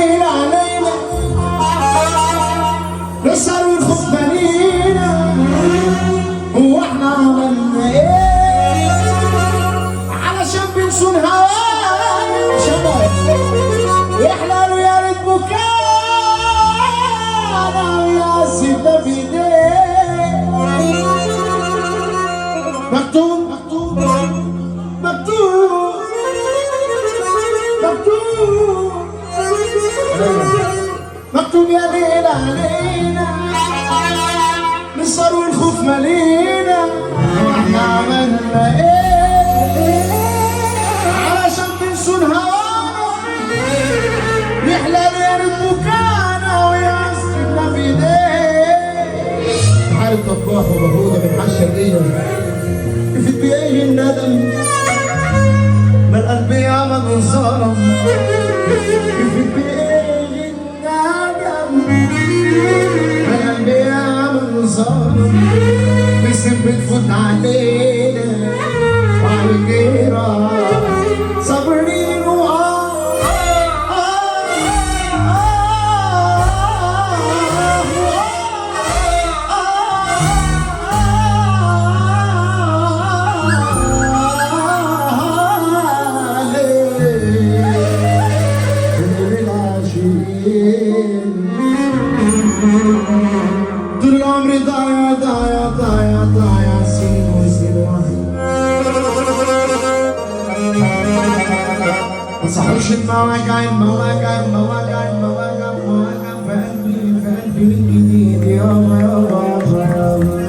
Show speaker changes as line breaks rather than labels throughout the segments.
ليلة علينا نسهر ونخف بنينا هو احنا عملنا ايه علشان بنصون هوانا شباب يحلالوا يا ريت بكانا ويعذبنا بايديه مكتوب مكتوب مكتوب مكتوب مكتوب يا ليل علينا نسهر والخوف مالينا احنا عملنا ايه علشان تنسون هوانا يحلى يا ريت بكانا ويعذبنا بايديه حالة طباخ ومهودة من حشة الدنيا في بيئي الندم ما القلب ياما انظلم في بيئي الندم ما القلب ياما انظلم بيسيب بتفوت علينا وعلى الجيران صابرين طول العمر ضايع ضايع ضايع ضايع سنين وسنين ما صحوش المواجع المواجع المواجع المواجع المواجع في قلبي في قلبي من جديد يابا يابا يابا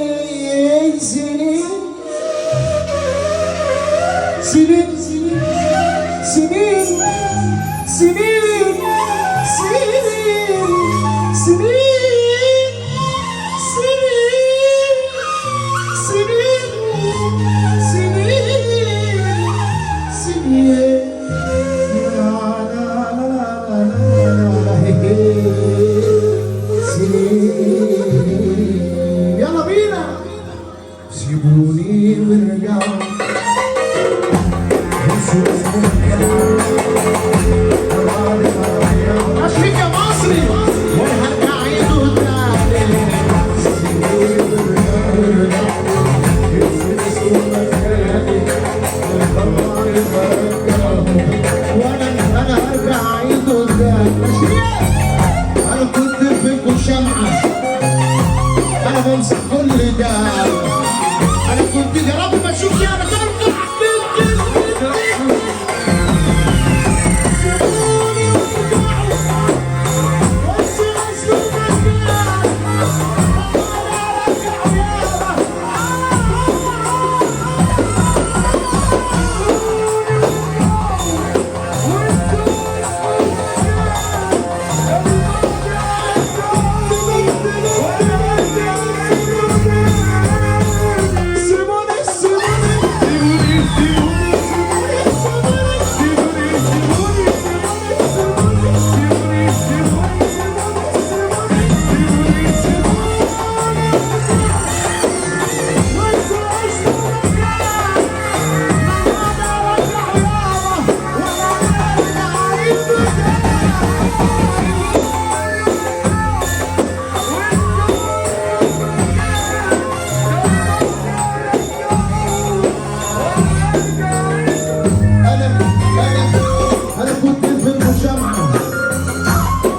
سنين سنين سنين سنين سنين سنين سنين سنين يلا بينا سيبوني وارجعوا عشريك يا مصري وهرجع عيدو تاني وانا هرجع عيدو تاني انا كنت فيكم شمعة انا بمسح كل ده انا كنت يا رب ما اشوف يا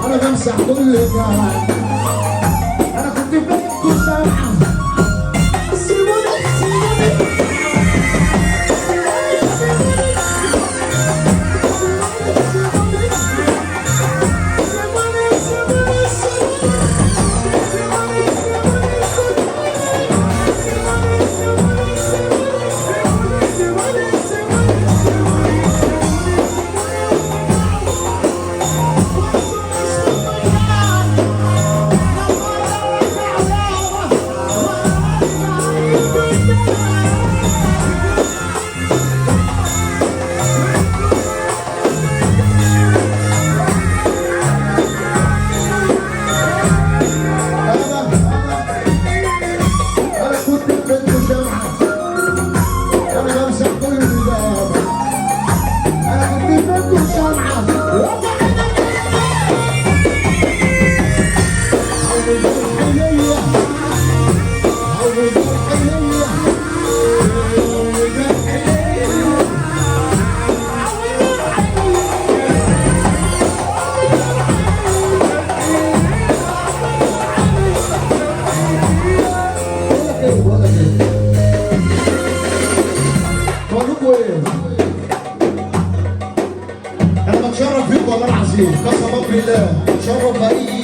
انا بمسح كل ده انا كنت فاكر سامعه اصلي قسما بالله شرف اي